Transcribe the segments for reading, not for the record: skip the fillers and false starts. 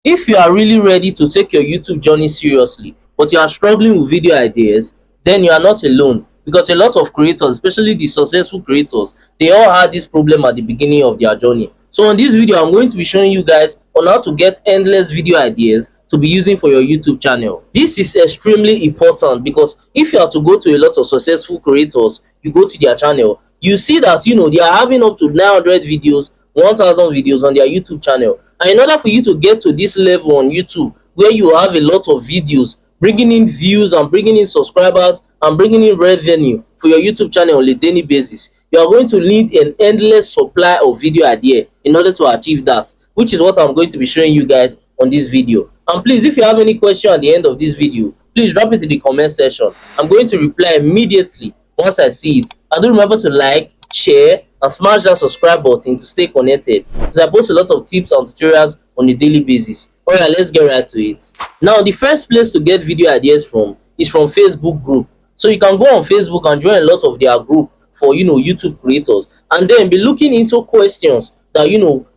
If you are really ready to take your YouTube journey seriously, but you are struggling with video ideas, then you are not alone, because a lot of creators, especially the successful creators, they all had this problem at the beginning of their journey. So on this video, I'm going to be showing you guys on how to get endless video ideas to be using for your YouTube channel. This is extremely important because if you are to go to a lot of successful creators, you go to their channel, you see that they are having up to 900 videos, 1000 videos on their YouTube channel. And in order for you to get to this level on YouTube where you have a lot of videos bringing in views and bringing in subscribers and bringing in revenue for your YouTube channel on a daily basis, you are going to need an endless supply of video idea in order to achieve that, which is what I'm going to be showing you guys on this video. And please, if you have any question at the end of this video, please drop it in the comment section. I'm going to reply immediately once I see it. And do remember to like, share, and smash that subscribe button to stay connected, because I post a lot of tips and tutorials on a daily basis. Alright, let's get right to it. Now, the first place to get video ideas from is from Facebook group. So you can go on Facebook and join a lot of their group for YouTube creators, and then be looking into questions that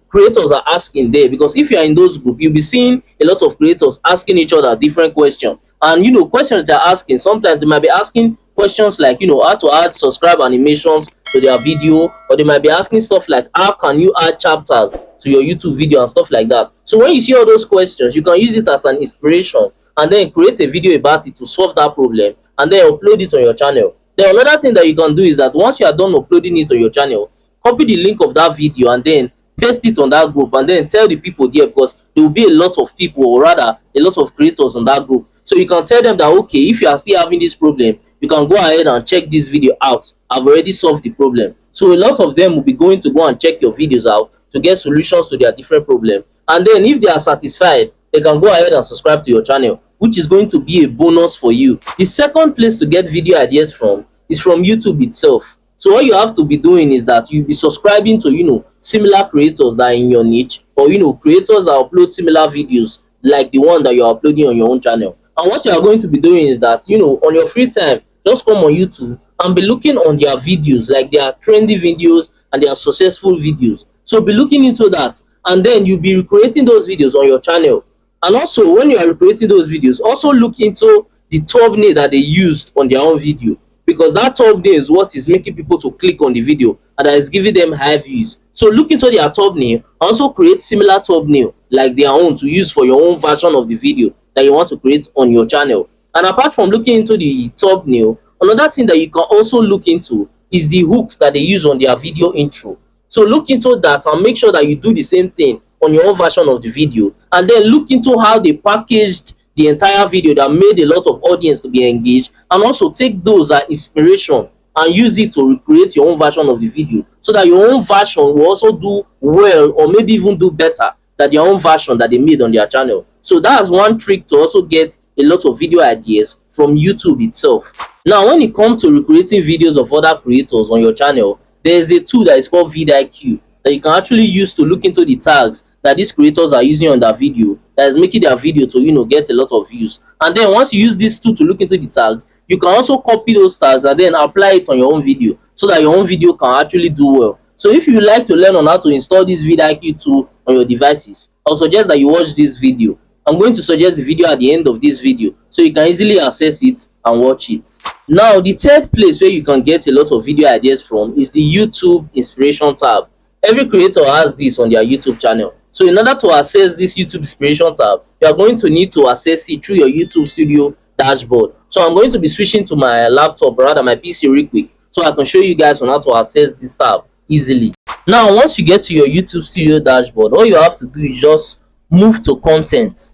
creators are asking there. Because if you are in those groups, you'll be seeing a lot of creators asking each other different questions, and questions they're asking, sometimes they might be asking questions like how to add subscribe animations to their video, or they might be asking stuff like how can you add chapters to your YouTube video and stuff like that. So when you see all those questions, you can use it as an inspiration and then create a video about it to solve that problem and then upload it on your channel. Then another thing that you can do is that once you are done uploading it on your channel, copy the link of that video and then paste it on that group, and then tell the people there, because there will be a lot of people, or rather a lot of creators on that group. So you can tell them that, okay, if you are still having this problem, you can go ahead and check this video out. I've already solved the problem. So a lot of them will be going to go and check your videos out to get solutions to their different problems. And then if they are satisfied, they can go ahead and subscribe to your channel, which is going to be a bonus for you. The second place to get video ideas from is from YouTube itself. So what you have to be doing is that you'll be subscribing to similar creators that are in your niche, or creators that upload similar videos like the one that you're uploading on your own channel. And what you are going to be doing is that on your free time, just come on YouTube and be looking on their videos, like their trendy videos and their successful videos. So be looking into that, and then you'll be recreating those videos on your channel. And also, when you are recreating those videos, also look into the thumbnail that they used on their own video, because that thumbnail is what is making people to click on the video and that is giving them high views. So look into their thumbnail, also create similar thumbnail like their own to use for your own version of the video that you want to create on your channel. And apart from looking into the thumbnail, another thing that you can also look into is the hook that they use on their video intro. So look into that and make sure that you do the same thing on your own version of the video, and then look into how they packaged the entire video that made a lot of audience to be engaged, and also take those as inspiration and use it to recreate your own version of the video, so that your own version will also do well, or maybe even do better than their own version that they made on their channel. So that's one trick to also get a lot of video ideas from YouTube itself. Now, when it comes to recreating videos of other creators on your channel, there's a tool that is called vidIQ that you can actually use to look into the tags that these creators are using on their video that is making their video to get a lot of views. And then once you use this tool to look into the tags, you can also copy those tags and then apply it on your own video, so that your own video can actually do well. So if you like to learn on how to install this vidIQ tool on your devices, I'll suggest that you watch this video. I'm going to suggest the video at the end of this video so you can easily access it and watch it. Now, the third place where you can get a lot of video ideas from is the YouTube inspiration tab. Every creator has this on their YouTube channel. So in order to access this YouTube inspiration tab, you are going to need to access it through your YouTube Studio dashboard. So I'm going to be switching to my laptop, or rather my PC, real quick, so I can show you guys on how to access this tab easily. Now, once you get to your YouTube Studio dashboard, all you have to do is just move to content.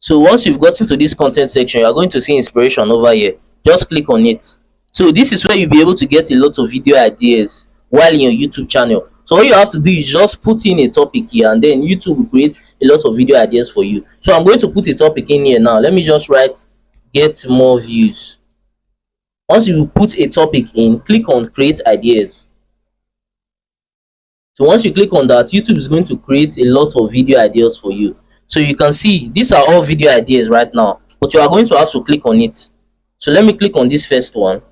So once you've gotten to this content section, you're going to see inspiration over here. Just click on it. So this is where you'll be able to get a lot of video ideas while in your YouTube channel. So all you have to do is just put in a topic here, and then YouTube will create a lot of video ideas for you. So I'm going to put a topic in here now. Let me just write get more views. Once you put a topic in, click on create ideas. So once you click on that, YouTube is going to create a lot of video ideas for you. So you can see these are all video ideas right now, but you are going to have to click on it. So let me click on this first one.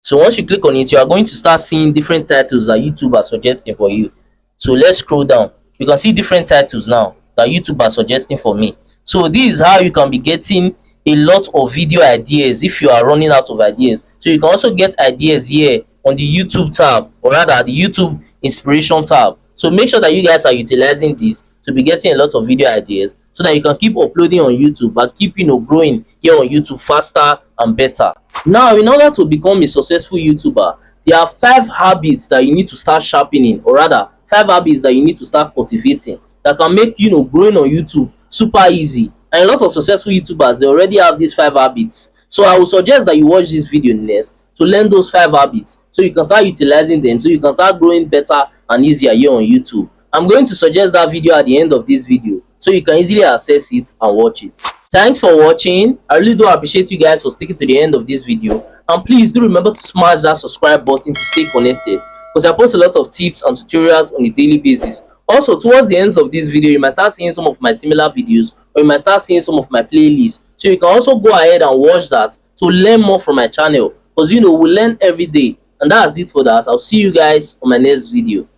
So once you click on it, you are going to start seeing different titles that YouTube are suggesting for you. So let's scroll down. You can see different titles now that YouTube are suggesting for me. So this is how you can be getting a lot of video ideas if you are running out of ideas. So you can also get ideas here on the YouTube tab, or rather the YouTube inspiration tab. So make sure that you guys are utilizing this to be getting a lot of video ideas, so that you can keep uploading on YouTube and keep growing here on YouTube faster and better. Now, in order to become a successful YouTuber, there are 5 habits that you need to start sharpening, or rather 5 habits that you need to start cultivating, that can make growing on YouTube super easy. And a lot of successful YouTubers, they already have these 5 habits. So I would suggest that you watch this video next to learn those 5 habits, so you can start utilizing them, so you can start growing better and easier here on YouTube. I'm going to suggest that video at the end of this video, so you can easily access it and watch it. Thanks for watching. I really do appreciate you guys for sticking to the end of this video, and please do remember to smash that subscribe button to stay connected, because I post a lot of tips and tutorials on a daily basis. Also, towards the ends of this video, you might start seeing some of my similar videos, or you might start seeing some of my playlists, so you can also go ahead and watch that to learn more from my channel, because we learn every day. And that's it for that. I'll see you guys on my next video.